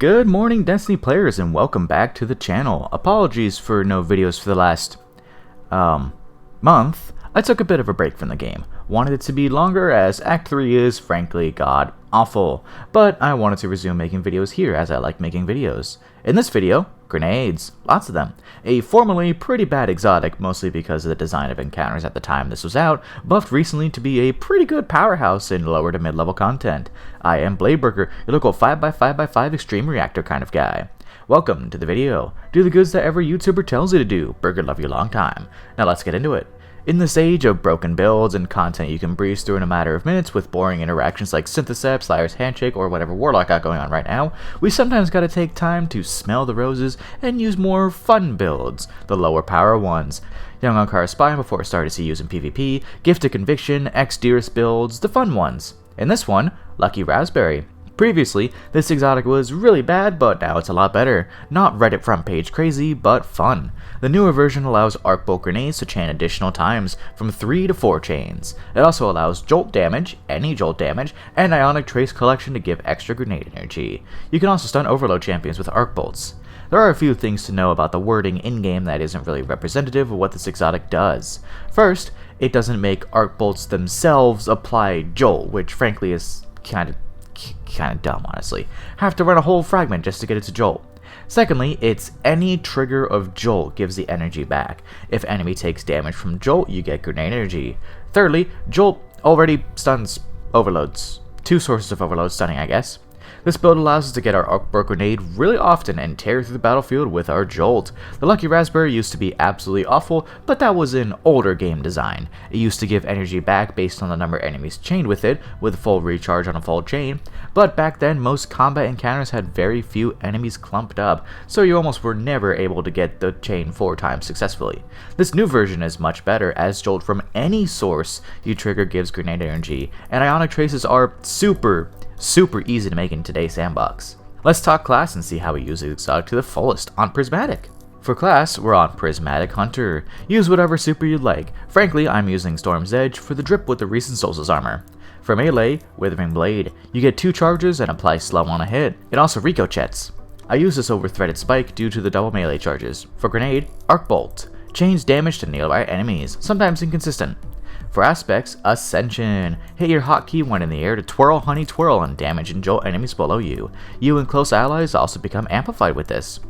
Good morning, Destiny players, and welcome back to the channel. Apologies for no videos for the last, month. I took a bit of a break from the game. Wanted it to be longer as Act 3 is, frankly, god awful. But I wanted to resume making videos here as I like making videos. In this video, grenades. Lots of them. A formerly pretty bad exotic, mostly because of the design of encounters at the time this was out, buffed recently to be a pretty good powerhouse in lower to mid-level content. I am Bladeburger, your local 5x5x5 extreme reactor kind of guy. Welcome to the video. Do the goods that every YouTuber tells you to do. Burger love you long time. Now let's get into it. In this age of broken builds and content you can breeze through in a matter of minutes with boring interactions like Synthesep, Slayer's Handshake, or whatever Warlock got going on right now, we sometimes gotta take time to smell the roses and use more fun builds, the lower power ones. Young Ankara Spy before it started to use in PvP, Gift of Conviction, X-Dearest builds, the fun ones. In this one, Lucky Raspberry. Previously, this exotic was really bad, but now it's a lot better. Not Reddit front page crazy, but fun. The newer version allows Arcbolt grenades to chain additional times, from 3 to 4 chains. It also allows jolt damage, any jolt damage, and ionic trace collection to give extra grenade energy. You can also stun overload champions with Arcbolts. There are a few things to know about the wording in-game that isn't really representative of what this exotic does. First, it doesn't make Arcbolts themselves apply jolt, which frankly is kind of dumb, honestly. Have to run a whole fragment just to get it to jolt. Secondly, it's any trigger of jolt gives the energy back. If enemy takes damage from jolt, you get grenade energy. Thirdly, jolt already stuns overloads. 2 sources of overload stunning, I guess. This build allows us to get our Arcbolt grenade really often and tear through the battlefield with our jolt. The Lucky Raspberry used to be absolutely awful, but that was an older game design. It used to give energy back based on the number of enemies chained with it, with full recharge on a full chain, but back then most combat encounters had very few enemies clumped up, so you almost were never able to get the chain 4 times successfully. This new version is much better, as jolt from any source you trigger gives grenade energy, and ionic traces are super easy to make in today's sandbox. Let's talk class and see how we use the exotic to the fullest on Prismatic. For class, we're on Prismatic Hunter. Use whatever super you'd like. Frankly, I'm using Storm's Edge for the drip with the recent Solstice armor. For melee, Withering Blade. You get 2 charges and apply slow on a hit. It also ricochets. I use this over Threaded Spike due to the double melee charges. For grenade, Arcbolt. Chains damage to nearby enemies, sometimes inconsistent. For aspects, Ascension. Hit your hotkey when in the air to twirl honey twirl and damage and jolt enemies below you. You and close allies also become amplified with this.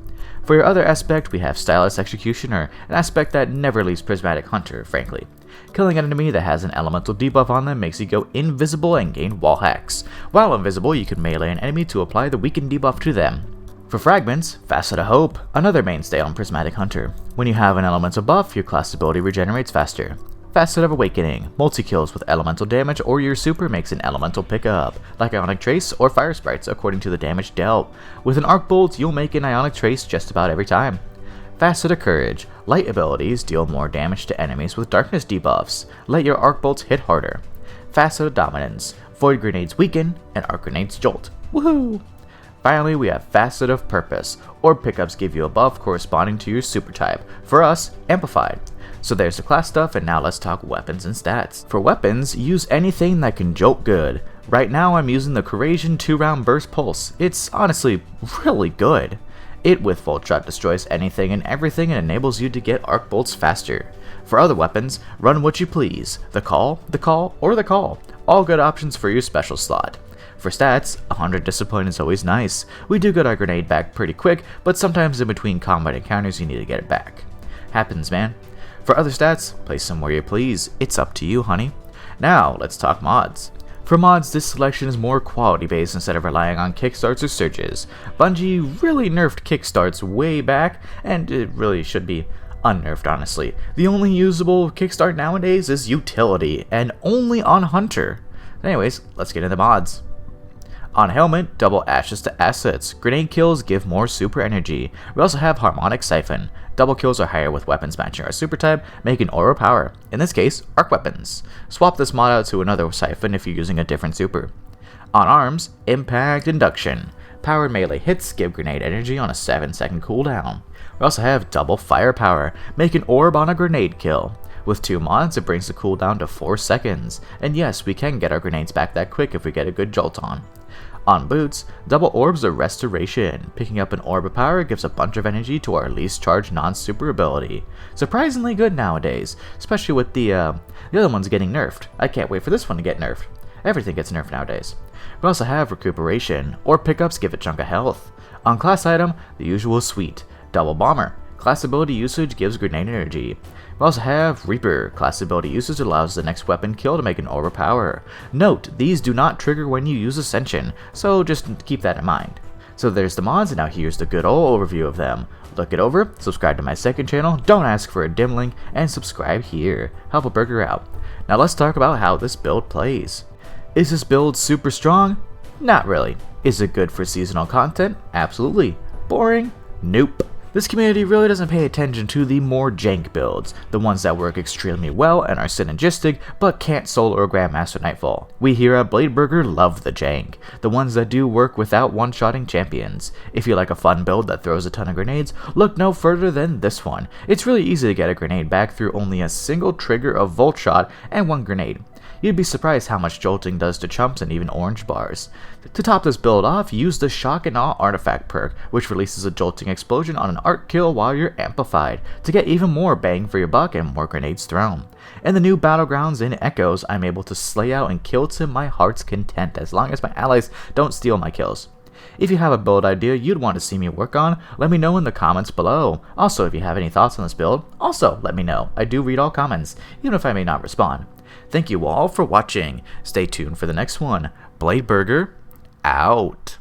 For your other aspect, we have Stylus Executioner, an aspect that never leaves Prismatic Hunter, frankly. Killing an enemy that has an elemental debuff on them makes you go invisible and gain wall hacks. While invisible, you can melee an enemy to apply the weakened debuff to them. For fragments, Facet of Hope, another mainstay on Prismatic Hunter. When you have an elemental buff, your class ability regenerates faster. Facet of Awakening, multi-kills with elemental damage, or your super makes an elemental pickup, like Ionic Trace or Fire Sprites according to the damage dealt. With an Arcbolt, you'll make an Ionic Trace just about every time. Facet of Courage, light abilities deal more damage to enemies with darkness debuffs, let your Arcbolts hit harder. Facet of Dominance, Void Grenades weaken, and Arc Grenades jolt. Woohoo! Finally, we have Facet of Purpose, Orb pickups give you a buff corresponding to your super type, for us, Amplified. So there's the class stuff, and now let's talk weapons and stats. For weapons, use anything that can jolt good. Right now I'm using the Corrasion 2-round Burst Pulse. It's honestly really good. It with full shot destroys anything and everything and enables you to get Arcbolts faster. For other weapons, run what you please. The Call, or the Call. All good options for your special slot. For stats, 100 Discipline is always nice. We do get our grenade back pretty quick, but sometimes in between combat encounters you need to get it back. Happens, man. For other stats, place them where you please. It's up to you, honey. Now, let's talk mods. For mods, this selection is more quality based instead of relying on kickstarts or surges. Bungie really nerfed kickstarts way back, and it really should be unnerfed, honestly. The only usable kickstart nowadays is utility, and only on Hunter. Anyways, let's get into mods. On Helmet, double ashes to assets. Grenade kills give more super energy. We also have Harmonic Siphon. Double kills are higher with weapons matching our super type, making aura power. In this case, arc weapons. Swap this mod out to another siphon if you're using a different super. On arms, Impact Induction. Powered melee hits give grenade energy on a 7-second cooldown. We also have double firepower, make an orb on a grenade kill. With 2 mods, it brings the cooldown to 4 seconds. And yes, we can get our grenades back that quick if we get a good jolt on. On boots, double orbs of restoration. Picking up an orb of power gives a bunch of energy to our least charged non-super ability. Surprisingly good nowadays, especially with the other ones getting nerfed. I can't wait for this one to get nerfed. Everything gets nerfed nowadays. We also have recuperation, or pickups give a chunk of health. On class item, the usual suite. Double bomber. Class ability usage gives grenade energy. We also have Reaper. Class ability usage allows the next weapon kill to make an orb of power. Note, these do not trigger when you use Ascension, so just keep that in mind. So there's the mods, and now here's the good old overview of them. Look it over, subscribe to my second channel, don't ask for a dim link, and subscribe here. Help a burger out. Now let's talk about how this build plays. Is this build super strong? Not really. Is it good for seasonal content? Absolutely. Boring? Nope. This community really doesn't pay attention to the more jank builds, the ones that work extremely well and are synergistic, but can't solo or Grandmaster Nightfall. We here at Bladeburger love the jank, the ones that do work without one-shotting champions. If you like a fun build that throws a ton of grenades, look no further than this one. It's really easy to get a grenade back through only a single trigger of Volt Shot and one grenade. You'd be surprised how much jolting does to chumps and even orange bars. To top this build off, use the Shock and Awe artifact perk, which releases a jolting explosion on an arc kill while you're amplified, to get even more bang for your buck and more grenades thrown. In the new battlegrounds in Echoes, I'm able to slay out and kill to my heart's content, as long as my allies don't steal my kills. If you have a build idea you'd want to see me work on, let me know in the comments below. Also, if you have any thoughts on this build, also let me know. I do read all comments, even if I may not respond. Thank you all for watching. Stay tuned for the next one. Bladeburger, out.